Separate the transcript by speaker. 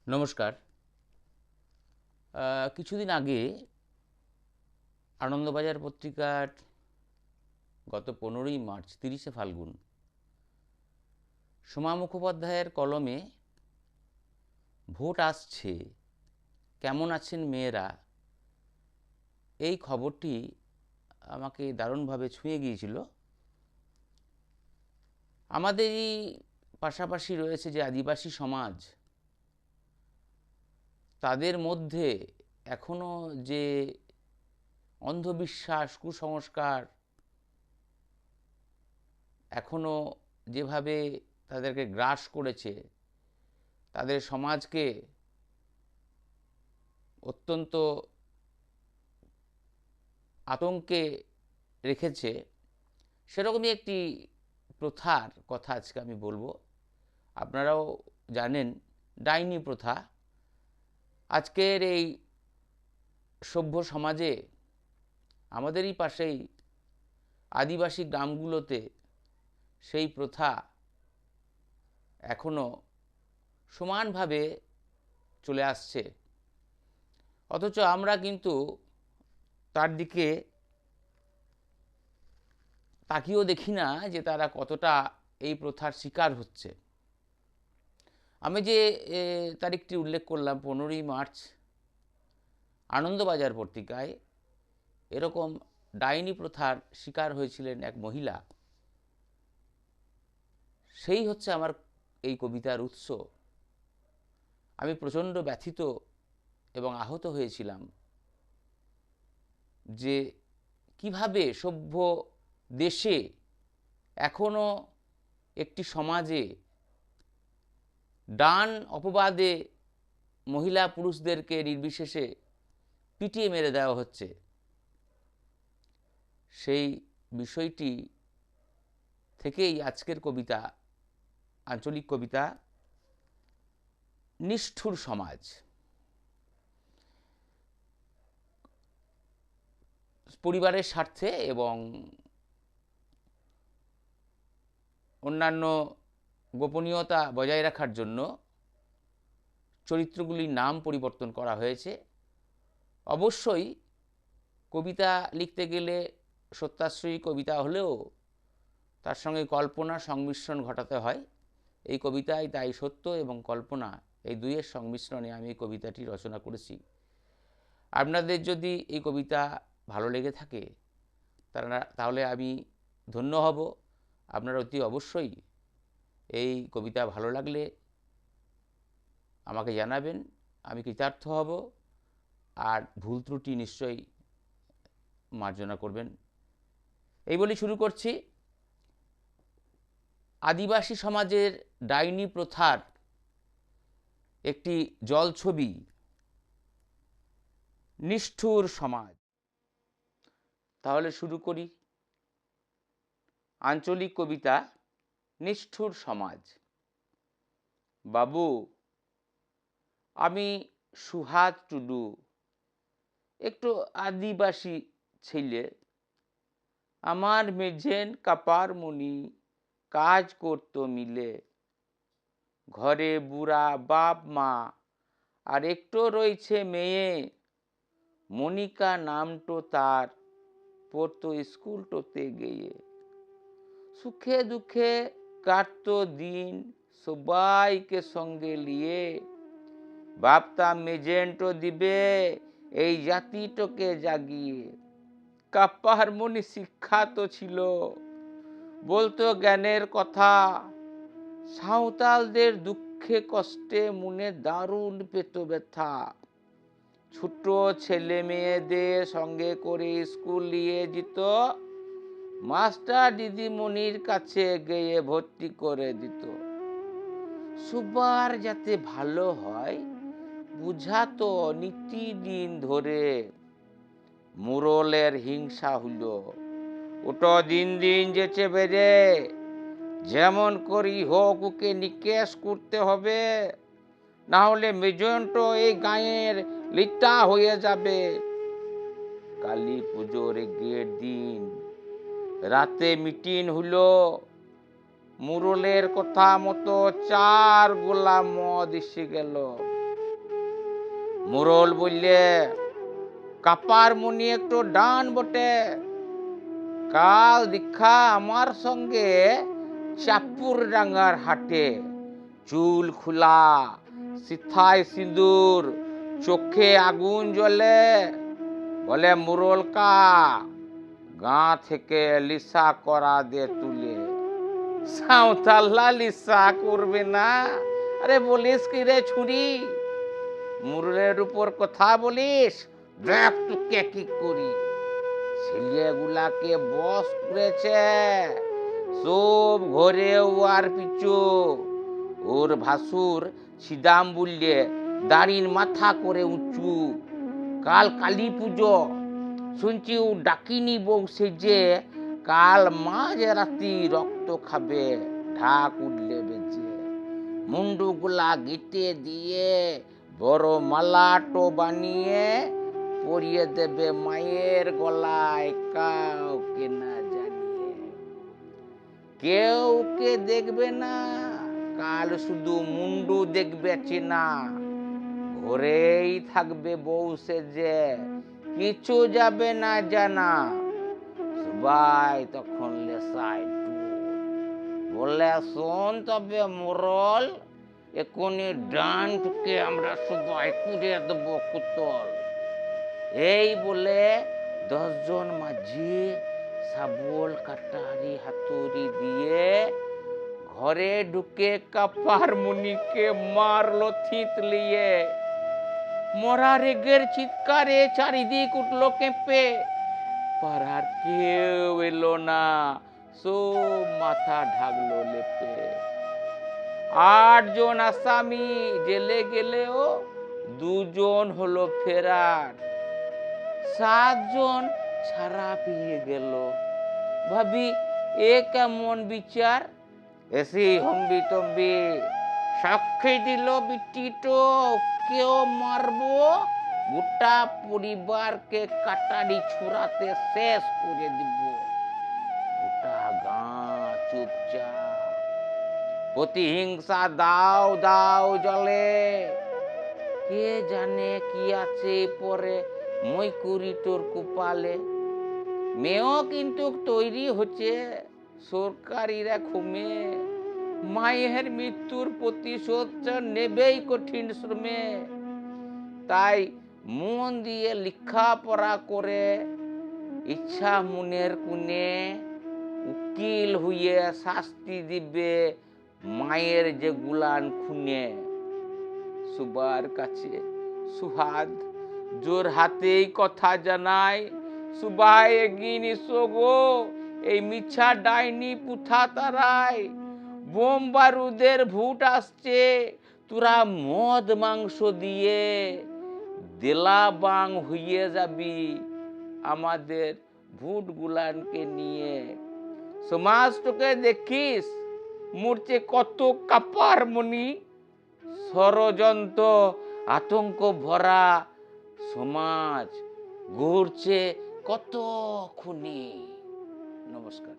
Speaker 1: নমস্কার। কিছুদিন আগে আনন্দবাজার পত্রিকার গত 15ই মার্চ 30শে ফাল্গুন সোমা মুখোপাধ্যায়ের কলমে ভোট আসছে, কেমন আছেন মেয়েরা, এই খবরটি আমাকে দারুণভাবে ছুঁয়ে গিয়েছিল। আমাদেরই পাশাপাশি রয়েছে যে আদিবাসী সমাজ, তাদের মধ্যে এখনও যে অন্ধবিশ্বাস, কুসংস্কার এখনও যেভাবে তাদেরকে গ্রাস করেছে, তাদের সমাজকে অত্যন্ত আতঙ্কে রেখেছে, সেরকমই একটি প্রথার কথা আজকে আমি বলবো। আপনারাও জানেন, ডাইনি প্রথা। আজকের এই সভ্য সমাজে আমাদেরই পাশেই আদিবাসী গ্রামগুলোতে সেই প্রথা এখনও সমানভাবে চলে আসছে, অথচ আমরা কিন্তু তার দিকে তাকিয়েও দেখি না যে তারা কতটা এই প্রথার শিকার হচ্ছে। আমি যে তারিখটি উল্লেখ করলাম 15ই মার্চ, আনন্দবাজার পত্রিকায় এরকম ডাইনি প্রথার শিকার হয়েছিলেন এক মহিলা। সেই হচ্ছে আমার এই কবিতার উৎস। আমি প্রচণ্ড ব্যথিত এবং আহত হয়েছিলাম যে কিভাবে সভ্য দেশে এখনও একটি সমাজে ডান অপবাদে মহিলা পুরুষদেরকে নির্বিশেষে পিটিয়ে মেরে দেওয়া হচ্ছে। সেই বিষয়টি থেকেই আজকের কবিতা, আঞ্চলিক কবিতা নিষ্ঠুর সমাজ। পরিবারের স্বার্থে এবং অন্যান্য গোপনীয়তা বজায় রাখার জন্য চরিত্রগুলির নাম পরিবর্তন করা হয়েছে। অবশ্যই কবিতা লিখতে গেলে সত্যাশ্রয়ী কবিতা হলেও তার সঙ্গে কল্পনা সংমিশ্রণ ঘটাতে হয়। এই কবিতায় তাই সত্য এবং কল্পনা এই দুইয়ের সংমিশ্রণে আমি এই কবিতাটি রচনা করেছি। আপনাদের যদি এই কবিতা ভালো লেগে থাকে তাহলে আমি ধন্য হব। আপনারা অতি অবশ্যই এই কবিতা ভালো লাগলে আমাকে জানাবেন, আমি কৃতার্থ হব। আর ভুল ত্রুটি নিশ্চয়ই মার্জনা করবেন। এই বলি শুরু করছি। আদিবাসী সমাজের ডাইনি প্রথার একটি জলছবি, নিষ্ঠুর সমাজ। তাহলে শুরু করি। আঞ্চলিক কবিতা নিষ্ঠুর সমাজ। বাবু, আমি সুহাদ টুডু, একটু আদিবাসী ছেলে। আমার মেঝেন কাপার মনি কাজ করত মিলে। ঘরে বুড়া বাপ মা আর একটু রয়েছে মেয়ে। মনিকা নামটো তার, পড়তো স্কুলটোতে গিয়ে। সুখে দুঃখে কাটতো দিন সবাইকে সঙ্গে নিয়ে। ভাবতাম মেজেন্টো দিবে এই জাতিটোকে জাগিয়ে। কাপ্পার মনি শিক্ষাত ছিল, বলতো জ্ঞানের কথা। সাঁওতালদের দুঃখে কষ্টে মনে দারুণ পেত ব্যথা। ছোট ছেলে মেয়েদের সঙ্গে করে স্কুল নিয়ে যেত। মাস্টার দিদিমণির কাছে গিয়ে ভর্তি করে দিত। সবার যাতে ভালো হয় বুঝাতো নিতিদিন ধরে। মোরলের হিংসা হলো, ওটা দিন দিন যেচে বেড়ে। যেমন করি হোক ওকে নিকেশ করতে হবে, না হলে মেজেন্টো এই গাঁয়ের লিটা হয়ে যাবে। কালী পুজোর গেট দিন রাতে মিটিং হলো। মুরলের কথা মতো 4 গোলা মদ এসে গেল। মোড়ল বললে, কাপার মনি একটু ডান বটে, কাল দীক্ষা আমার সঙ্গে চাপুর ডাঙ্গার হাটে, চুল খোলা, সিথায় সিঁদুর, চোখে আগুন জ্বলে, বলে মোড়ল কা গাঁ থেকে লিসা করা দে তুলে। সাঁওতাল্লা লিসা করবে না? আরে বলিস কি রে ছুরি, মুরলের উপর কথা বলিস? দেখ তোকে কি করি। ছেলেগুলাকে বস করেছে, সব ঘরে ওয়ার পিছু। ওর ভাসুর ছিদাম বললে দাঁড়ির মাথা করে উঁচু। কাল কালী পুজো, শুনছি ও ডাকিনি বউ সেজে, কাল মাঝ রাতি রক্ত খাবে ঢাক উঠলে বেজে। মুন্ডুগুলা গিটে দিয়ে বড় মালাটো বানিয়ে পরিয়ে দেবে মায়ের গলায় কাউকে না জানিয়ে। কেউ কে দেখবে না, কাল শুধু মুন্ডু দেখবে চেনা। ঘরেই থাকবে বউ সেজে, কিছু যাবে না জানা। সবাই তখন লেসায় বলে, শোন তবে মোড়ল, এখনই ডান টুকে আমরা সবাই কুড়ে দেবো কুতল। এই বলে 10 জন মাঝি শাবল কাটারি হাতুড়ি দিয়ে ঘরে ঢুকে কাপার মুনিকে মারলো থিতলিয়ে। মরা রেগের চিৎকারে চারিদিক উঠলো কেঁপে, পাড়ার কেউ এলো না, সব মাথা ঢাকলো লেপে। 8 জন আসামি জেলে গেলেও 2 জন হলো ফেরার, 7 জন ছাড়া পেয়ে গেল। ভাবি এ কেমন বিচার? এসি হম্বি তম্বি সাক্ষী দিল বিটিটো, কেউ মারবো গোটা পরিবারকে কাটারি ছুরাতে শেষ করে দিব। গোটা গাঁ চুপচাপ, প্রতিহিংসা দাও দাও জলে। কে জানে কি আছে পরে মৈকুরিটোর কপালে। মেয়েও কিন্তু তৈরি হচ্ছে সরকারিরা ঘুমে, মায়ের মৃত্যুর প্রতিশোধ নেবেই কঠিন শ্রমে। তাই মন দিয়ে লেখাপড়া করে ইচ্ছা মনের কোণে উকিল হয়ে শাস্তি দিবে মায়ের যে গুলান খুনে। সুবার কাছে সুহাদ জোর হাতেই কথা জানায়, সুবাই এগিন এসো গো, এই মিছা ডাইনি পুথা তারায়। বোম বারুদের ভূত আসছে, তোরা মদ মাংস দিয়ে দেলা বাং হইয়ে যাবি আমাদের ভূত গুলানকে নিয়ে। সমাজটাকে দেখিস মরছে কত কাপার মনি, ষড়যন্ত্র আতঙ্ক ভরা সমাজ, ঘুরছে কত খুনি। নমস্কার।